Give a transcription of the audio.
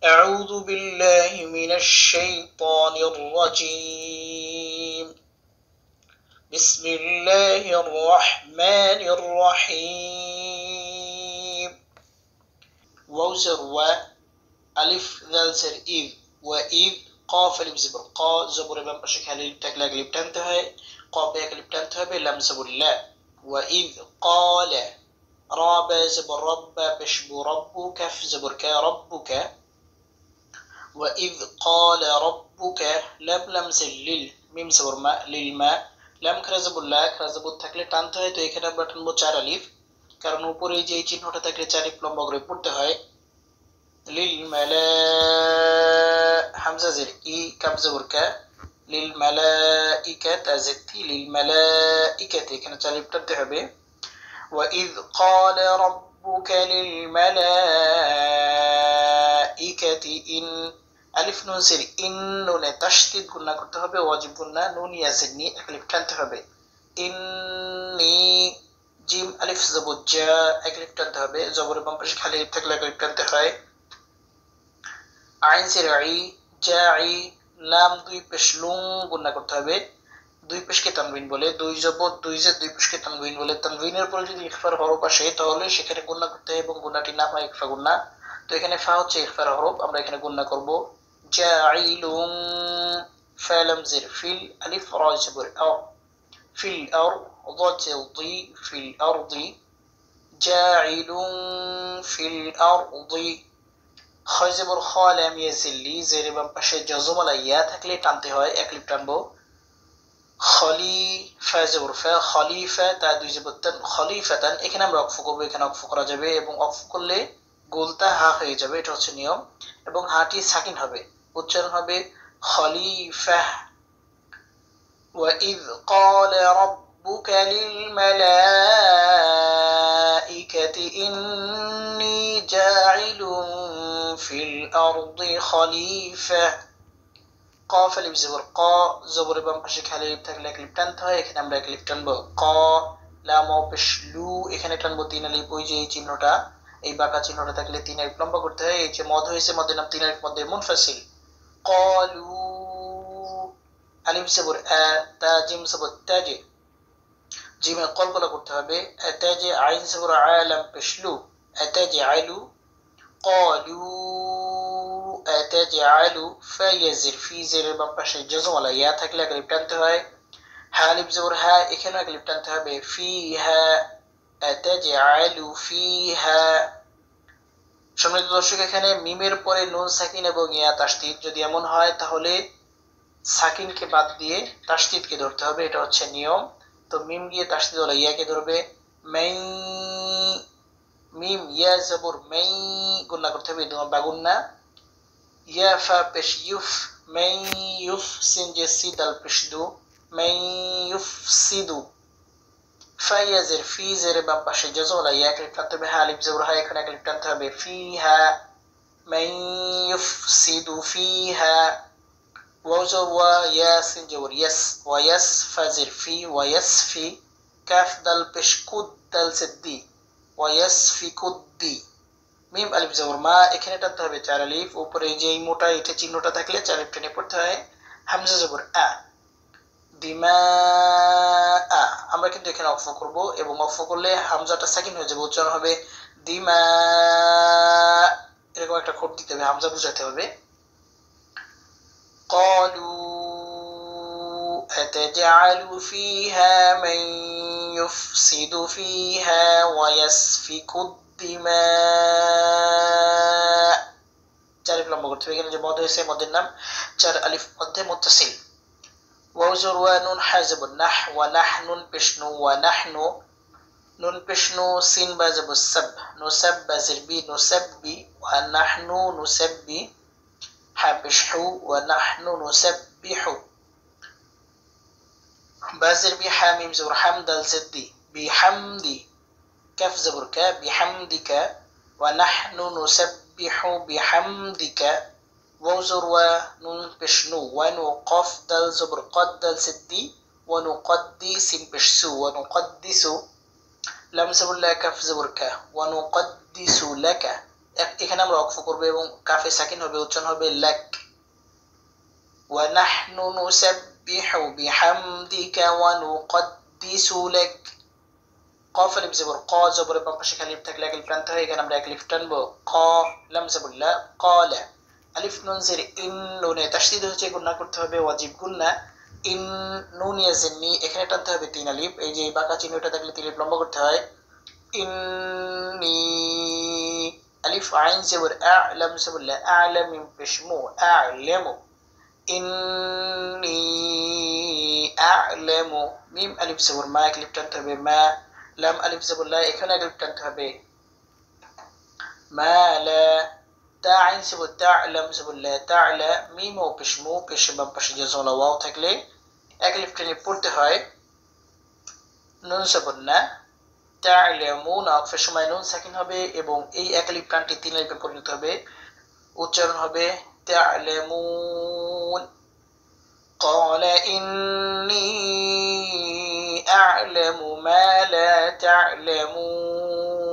أعوذ بالله من الشيطان الرجيم بسم الله الرحمن الرحيم ووزر و ألف ذال زر إذ وإذ قاف ألف زبر قا زبر بام بشك هل تكلا قلب تنتهي قا بيك قلب تنتهي لم زبر لا وإذ قال راب زبر رب بشبو ربك كف زبر كا ربك وإذ قال ربك لم زلل মিম জবর মা লিল মা লাম খারাজাবুল লা খারাজাবুল থাকলে টানতে হয় তো এখানে আমরা টানবো 4 আলিফ কারণ উপরে যে এই চিহ্নটা থাকলে 4 আলিফ লম্বা করে পড়তে হয় লিল মালা হামজা জের ই কাব জবর কা লিল মালাইকা তাজতি লিল মালাইকাতি এখানে 4 আলিফ টানতে হবে وإذ قال ربك للملائكة إن আলিফ নুন জের ইন নুনে তাশদীদ গুণা করতে হবে ওয়াজিব গুণা নুন ইয়াজিদ নি এক আলিফ টানতে হবে ইন্নি জিম আলিফ জবর জা এক আলিফ টানতে হবে জবরের বাম পাশে খালি আলিফ থাকলে এক আলিফ টানতে হয় আইন জের ই জাই লাম দুই পেশ লুং গুণা করতে হবে দুই পেশকে তানবিন বলে দুই জবর দুই জের দুই পেশকে তানবিন বলে তানবিনের পরে যদি ইখফার হরফ আসে তাহলে সেখানে গুণা করতে হয় এবং গুণাটি না হয় ইখফা গুণা তো এখানে ফা হচ্ছে ইখফার হরফ আমরা এখানে গুণা করব جاعل فلم زر في الألف راجبر أو في الأرض تضي في الأرض جاعل في الأرض خزبر خالم يزلي زير بام পাশে জজম লা ইয়া থাকলে টানতে হয় এক লিফ টানবো খলিফা জবর ফা খলিফা তা দুই জবরতান খলিফাতান এখানে আমরা ওয়াকফ করব এখানে ওয়াকফ করা যাবে এবং ওয়াকফ করলে গোলতা হা হয়ে যাবে এটা হচ্ছে নিয়ম এবং হাটি সাকিন হবে উচ্চারণ হবে খলিফা وإذ قال ربك للملائكة إني جاعل في الأرض خليفة قاف ألف زبر قا زبر বাম পাশে খালি আলিফ থাকলে এক আলিফ টানতে হয় এখানে আমরা এক আলিফ টানবো ক লাম পেশ লু এখানে টানবো 3 আলিফ ওই যে এই চিহ্নটা এই বাঁকা চিহ্নটা থাকলে 3 আলিফ লম্বা করতে হয় এই যে মদ হয়েছে মদের নাম 3 আলিফ মধ্যে মুনফাসিল قالوا আলিফ জবর আ তা জিম জবর তাজে জিমে কলকলা করতে হবে আতাজে আইন জবর আলাম পেশলু আতাজআলু قالوا আতাজআলু ফায়াজির ফি জেরের বাম পাশে জজম আলা ইয়া থাকলে এক আলিফ টানতে হয় হা আলিফ জবর হা এখানে এক আলিফ টানতে হবে ফিহা আতাজআলু ফিহা সম্মানিত দর্শক এখানে মিমের পরে নুন সাকিন এবং ইয়া তাসদীদ যদি এমন হয় তাহলে সাকিনকে বাদ দিয়ে তাসদীদকে ধরতে হবে এটা হচ্ছে নিয়ম তো মিম গিয়ে তাসদীদ ওলা ইয়াকে ধরবে মাই মিম ইয়া জবর মাই গুণা করতে হবে বা গুণা ইয়া ফা পেশ ইউফ মাই ইউফ সিন যে সিদাল পেশ দু মাই ইউফসিদু ফায়াজের ফি জের বাম পাশে জজম লা ইয়া ক্লিপ টানতে হবে হা আলিফ জবর হা এখানে ক্লিপ টানতে হবে ফিহা মান ইউফসিদু ফিহা ওয়াও জবর ওয়া ইয়াসিন জবর ইয়াস ওয়া ইয়াসফাজির ফি ওয়া ইয়াসফি কাফ দাল পেশ কুদ দাল সিদ্দি ওয়া ইয়াসফিকুদ্দি মিম আলিফ জবর মা এখানে টানতে হবে 4 আলিফ উপরে যে এই মোটা এটা চিহ্নটা থাকলে 4 আলিফ টেনে পড়তে হয় হামজা জবর আ দিমা আমরা কিন্তু এখানে অফ করব এবং অফ করলে হামজাটা সাকিন হয়ে যাবে উচ্চারণ হবে দিমা এরকম একটা খোট দিতে হবে হামজা বুঝাতে হবে قالوا أتجعل فيها من يفسد فيها ويسفك الدماء 4 আলিফ লম্বা করতে হবে এখানে যে মদ হয়েছে মদের নাম 4 আলিফ মধ্যে মুত্তাসিল ووزر ونون حزب النح ونحن بشنو ونحن نون بشنو سين بازب السب نسب بازربي نسبي ونحن نسبي حبشحو ونحن نسبح بازربي حاميم زبر حمد الزدي بحمدي كف زبر ك بحمدك ونحن نسبح بحمدك ووزر ونون بشنو ونقف دل زبر قد دل سدي ونقدس بشسو ونقدس لم زبر لا كف زبر ك ونقدس لك এখানে আমরা ওয়াকফ করব এবং কাফে সাকিন হবে, উচ্চারণ হবে লাক। ওয়া নাহনু নুসাব্বিহু বিহামদিকা ওয়া নুকদ্দিসু লাক। কফ আলিফ জবর ক, জবরের বাম পাশে আলিফ থাকলে এক আলিফ টানতে হয়, এখানে আমরা এক আলিফ টানবো। ক লাম জবর লা, ক্বালা। আলিফ নুন জের ইন, নুনে তাশদীদ হচ্ছে, গুণা করতে হবে ওয়াজিব গুণা। ইন নুন ইয়া জিন্নি, এখানে টানতে হবে তিন আলিফ, এই যে বাঁকা চিহ্নটা থাকলে তিন আলিফ লম্বা করতে হয়। ইন্নি আলিফ আইন জবর আ, লাম জবর লা, আ'লাম মিম পেশ মু, আ'লামু। ইন্নি আ'লামু, মিম আলিফ জবর মা, এক আলিফ টানতে হবে মা। লাম আলিফ জবর লা, এখানে এক আলিফ টানতে হবে মা লা। তা আইন জবর তা, লাম জবর লা, তা'লা। মিম ও পেশ মু, পেশ বাম পাশে জজম ওয়াও থাকলে এক আলিফ টেনে পড়তে হয়। নুন জবর না, তা'লামুন, ওয়াকফের সময় নুন সাকিন হবে এবং এই এক আলিফ প্রাণটি তিন আলিফে পরিণত হবে, উচ্চারণ হবে তা'লামুন। قال إني أعلم ما لا تعلمون